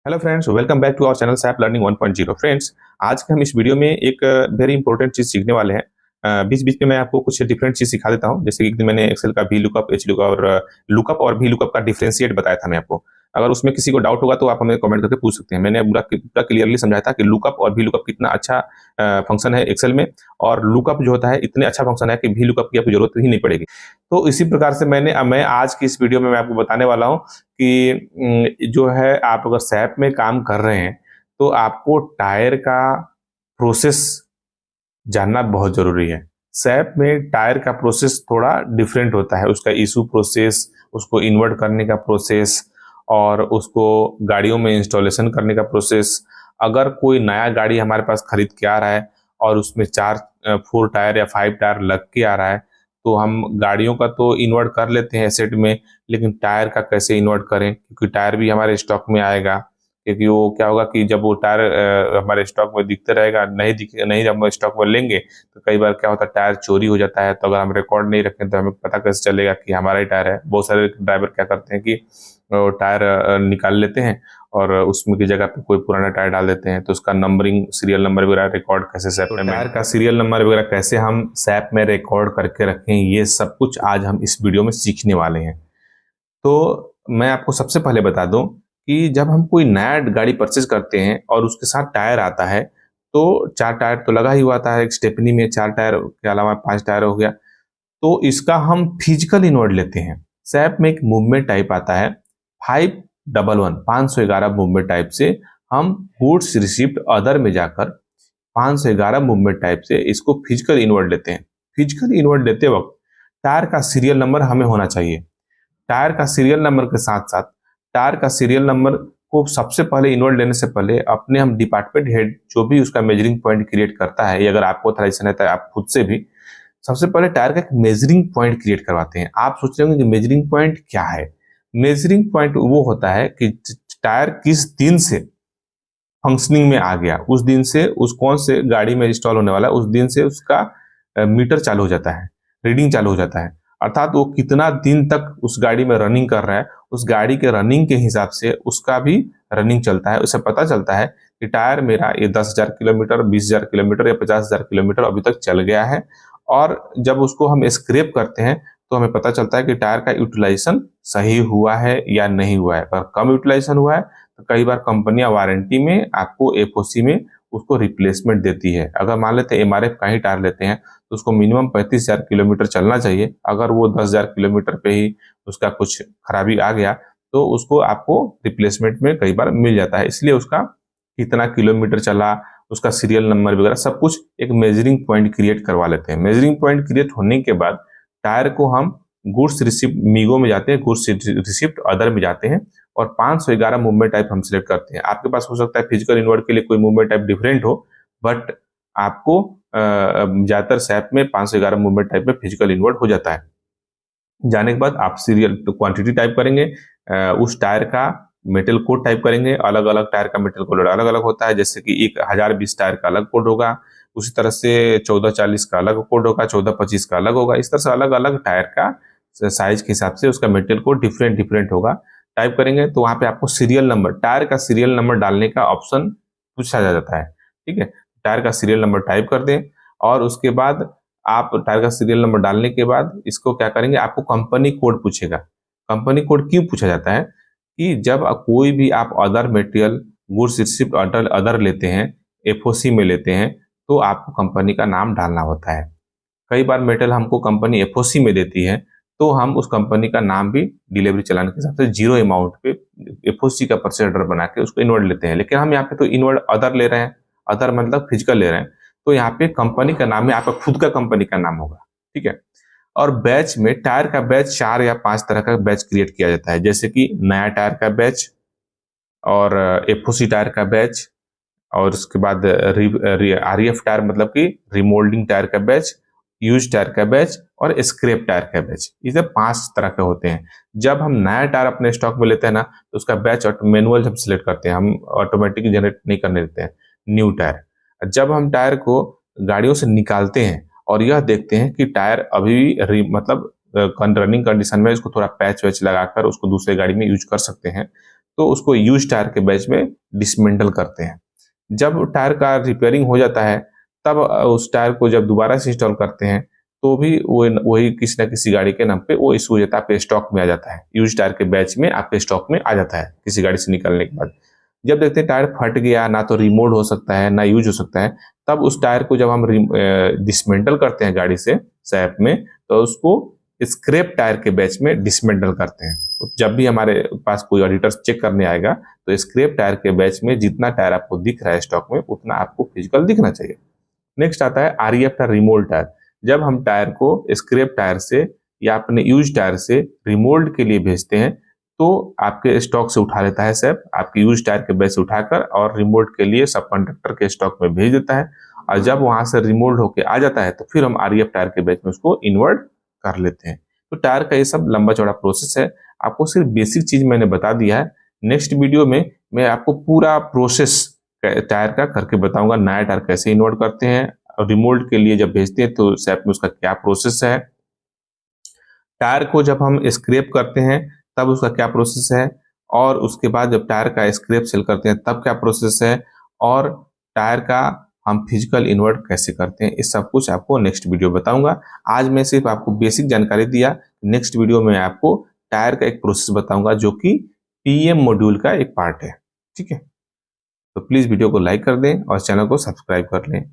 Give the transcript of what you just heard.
Hello friends, welcome back to our channel SAP learning 1.0। Friends, आज के हम इस वीडियो में एक वेरी इंपॉर्टेंट चीज सीखने वाले हैं। बीच बीच में मैं आपको कुछ डिफरेंट चीज सिखा देता हूं। जैसे कि एक दिन मैंने एक्सेल का वी लुकअप, एच लुकअप और लुकअप और वी लुकअप का डिफरेंशिएट बताया था मैं आपको। अगर उसमें किसी को डाउट होगा तो आप हमें कमेंट करके पूछ सकते हैं। मैंने पूरा क्लियरली समझाया था कि लुकअप और वी लुकअप कितना अच्छा फंक्शन है एक्सेल में, और लुकअप जो होता है इतने अच्छा फंक्शन है कि वी लुकअप की आपको जरूरत ही नहीं पड़ेगी। तो इसी प्रकार से मैं आज की इस वीडियो में मैं आपको बताने वाला हूँ कि जो है, आप अगर सैप में काम कर रहे हैं तो आपको टायर का प्रोसेस जानना बहुत जरूरी है। सैप में टायर का प्रोसेस थोड़ा डिफरेंट होता है। उसका इशू प्रोसेस, उसको इन्वर्ट करने का प्रोसेस और उसको गाड़ियों में इंस्टॉलेशन करने का प्रोसेस। अगर कोई नया गाड़ी हमारे पास खरीद के आ रहा है और उसमें 4 टायर या 5 टायर लग के आ रहा है, तो हम गाड़ियों का तो इन्वर्ट कर लेते हैं एसेट में, लेकिन टायर का कैसे इन्वर्ट करें, क्योंकि टायर भी हमारे स्टॉक में आएगा। क्योंकि वो क्या होगा कि जब वो टायर हमारे स्टॉक में दिखते रहेगा, नहीं जब हम स्टॉक में लेंगे तो कई बार क्या होता है, टायर चोरी हो जाता है। तो अगर हम रिकॉर्ड नहीं रखें तो हमें पता कैसे चलेगा कि हमारा ही टायर है। बहुत सारे ड्राइवर क्या करते हैं कि टायर निकाल लेते हैं और उसमें की जगह पे कोई पुराना टायर डाल देते हैं। तो उसका नंबरिंग, सीरियल नंबर वगैरह रिकॉर्ड कैसे सैप में, टायर का सीरियल नंबर वगैरह कैसे हम सैप में रिकॉर्ड करके रखें, ये सब कुछ आज हम इस वीडियो में सीखने वाले हैं। तो मैं आपको सबसे पहले बता दूं कि जब हम कोई नया गाड़ी परचेज करते हैं और उसके साथ टायर आता है, तो 4 टायर तो लगा ही हुआ आता है। एक स्टेपनी में 4 टायर के अलावा 5 टायर हो गया, तो इसका हम फिजिकल इन्वर्ट लेते हैं। सैप में एक मूवमेंट टाइप आता है 511 मूवमेंट टाइप से हम गुड्स रिसीव्ड अदर में जाकर 511 मूवमेंट टाइप से इसको फिजिकल इन्वर्ट लेते हैं। फिजिकल इन्वर्ट लेते वक्त टायर का सीरियल नंबर हमें होना चाहिए। टायर का सीरियल नंबर के साथ साथ टायर का सीरियल नंबर को सबसे पहले इन्वर्ट लेने से पहले अपने हम डिपार्टमेंट हेड जो भी उसका मेजरिंग पॉइंट क्रिएट करता है, अगर आपको ऑथराइजेशन है तो आप खुद से भी सबसे पहले टायर का एक मेजरिंग पॉइंट क्रिएट करवाते हैं। आप सोच रहे होंगे कि मेजरिंग पॉइंट क्या है। मेजरिंग पॉइंट वो होता है कि टायर किस दिन से फंक्शनिंग में आ गया, उस दिन से उस कौन से गाड़ी में इंस्टॉल होने वाला है, उस दिन से उसका मीटर चालू हो जाता है, रीडिंग चालू हो जाता है। अर्थात वो कितना दिन तक उस गाड़ी में रनिंग कर रहा है, उस गाड़ी के रनिंग के हिसाब से उसका भी रनिंग चलता है। उससे पता चलता है कि टायर मेरा ये 10,000 किलोमीटर, 20,000 किलोमीटर या 50,000 किलोमीटर अभी तक चल गया है। और जब उसको हम स्क्रैप करते हैं तो हमें पता चलता है कि टायर का यूटिलाइजेशन सही हुआ है या नहीं हुआ है। अगर कम यूटिलाइजेशन हुआ है तो कई बार कंपनियां वारंटी में आपको एफओसी में उसको रिप्लेसमेंट देती है। अगर मान लेते हैं एमआरएफ का ही टायर लेते हैं तो उसको मिनिमम 35,000 किलोमीटर चलना चाहिए। अगर वो 10,000 किलोमीटर पे ही उसका कुछ खराबी आ गया तो उसको आपको रिप्लेसमेंट में कई बार मिल जाता है। इसलिए उसका कितना किलोमीटर चला, उसका सीरियल नंबर वगैरह सब कुछ एक मेजरिंग पॉइंट क्रिएट करवा लेते हैं। मेजरिंग पॉइंट क्रिएट होने के बाद टायर को हम गुड्स रिसिप्ट मीगो में जाते हैं, गुड्स रिसिप्ट अदर में जाते हैं और 511 मूवमेंट टाइप हम सिलेक्ट करते हैं। आपके पास हो सकता है फिजिकल इन्वर्ट के लिए कोई मूवमेंट टाइप डिफरेंट हो, बट आपको ज्यादातर सैप में 511 मूवमेंट टाइप में फिजिकल इन्वर्ट हो जाता है। जाने के बाद आप सीरियल क्वांटिटी टाइप करेंगे, उस टायर का मेटल कोड टाइप करेंगे। अलग अलग टायर का मेटल कोड अलग अलग होता है, जैसे कि 1020 टायर का अलग कोड होगा, उसी तरह से 1440 का अलग कोड होगा, 1425 का अलग होगा। इस तरह से अलग अलग टायर का साइज के हिसाब से उसका मेटल कोड डिफरेंट डिफरेंट होगा। टाइप करेंगे तो वहां पे आपको सीरियल नंबर, टायर का सीरियल नंबर डालने का ऑप्शन पूछा जाता है। ठीक है, टायर का सीरियल नंबर टाइप कर दें और उसके बाद आप टायर का सीरियल नंबर डालने के बाद इसको क्या करेंगे, आपको कंपनी कोड पूछेगा। कंपनी कोड क्यों पूछा जाता है कि जब कोई भी आप other material goods receipt other लेते हैं, एफओसी में लेते हैं, तो आपको कंपनी का नाम डालना होता है। कई बार मेटल हमको कंपनी एफओसी में देती है तो हम उस कंपनी का नाम भी डिलीवरी चलाने के हिसाब से जीरो अमाउंट पे एफओसी का परचेज ऑर्डर बना के उसको इन्वर्ट लेते हैं। लेकिन हम यहाँ पे तो इन्वर्ट अदर ले रहे हैं, अदर मतलब फिजिकल ले रहे हैं, तो यहाँ पे कंपनी का नाम है, आपका खुद का कंपनी का नाम होगा। ठीक है, और बैच में टायर का बैच 4 या 5 तरह का बैच क्रिएट किया जाता है, जैसे कि नया टायर का बैच और एफओसी टायर का बैच और उसके बाद आरईएफ टायर मतलब कि रिमोल्डिंग टायर का बैच, यूज टायर का बैच और स्क्रैप टायर का बैच। ये 5 तरह के होते हैं। जब हम नया टायर अपने स्टॉक में लेते हैं ना तो उसका बैच मैनुअल हम सिलेक्ट करते हैं, हम ऑटोमेटिक जनरेट नहीं करने देते हैं न्यू टायर। जब हम टायर को गाड़ियों से निकालते हैं और यह देखते हैं कि टायर अभी भी मतलब रनिंग कंडीशन में, इसको थोड़ा पैच वैच लगाकर उसको दूसरे गाड़ी में यूज कर सकते हैं, तो उसको यूज टायर के बैच में डिसमेंटल करते हैं। जब टायर का रिपेयरिंग हो जाता है तब उस टायर को जब दोबारा से इंस्टॉल करते हैं तो भी वही किसी न किसी गाड़ी के नाम पे वो इशू हो जाता है, आपके स्टॉक में आ जाता है, यूज टायर के बैच में आपके स्टॉक में आ जाता है किसी गाड़ी से निकलने के बाद। जब देखते हैं टायर फट गया, ना तो रिमोल्ड हो सकता है ना यूज हो सकता है, तब उस टायर को जब हम डिसमेंटल करते हैं गाड़ी से सैप में, तो उसको स्क्रैप टायर के बैच में डिसमेंटल करते हैं। जब भी हमारे पास कोई ऑडिटर चेक करने आएगा तो स्क्रैप टायर के बैच में जितना टायर आपको दिख रहा है स्टॉक में उतना आपको फिजिकल दिखना चाहिए। नेक्स्ट आता है आरईएफ टायर, रिमोल्ड टायर। जब हम टायर को स्क्रैप टायर से या अपने यूज टायर से रिमोल्ड के लिए भेजते हैं तो आपके स्टॉक से उठा लेता है सैप, आपके यूज टायर के बैच से उठाकर और रिमोल्ड के लिए सब कंडक्टर के स्टॉक में भेज देता है। और जब वहां से रिमोल्ड होके आ जाता है तो फिर हम आरईएफ टायर के बैच में उसको इन्वर्ट कर लेते हैं। तो टायर का ये सब लंबा चौड़ा प्रोसेस है। आपको सिर्फ बेसिक चीज मैंने बता दिया है। नेक्स्ट वीडियो में मैं आपको पूरा प्रोसेस टायर का करके बताऊंगा, नया टायर कैसे इन्वर्ट करते हैं, रिमोल्ड के लिए जब भेजते हैं तो सैप में उसका क्या प्रोसेस है, टायर को जब हम स्क्रैप करते हैं तब उसका क्या प्रोसेस है, और उसके बाद जब टायर का स्क्रैप सेल करते हैं तब क्या प्रोसेस है, और टायर का हम फिजिकल इन्वर्ट कैसे करते हैं, इस सब कुछ आपको नेक्स्ट वीडियो बताऊंगा। आज मैं सिर्फ आपको बेसिक जानकारी दिया। नेक्स्ट वीडियो में आपको टायर का एक प्रोसेस बताऊंगा जो कि पीएम मॉड्यूल का एक पार्ट है। ठीक है, तो प्लीज वीडियो को लाइक कर दें और चैनल को सब्सक्राइब कर लें।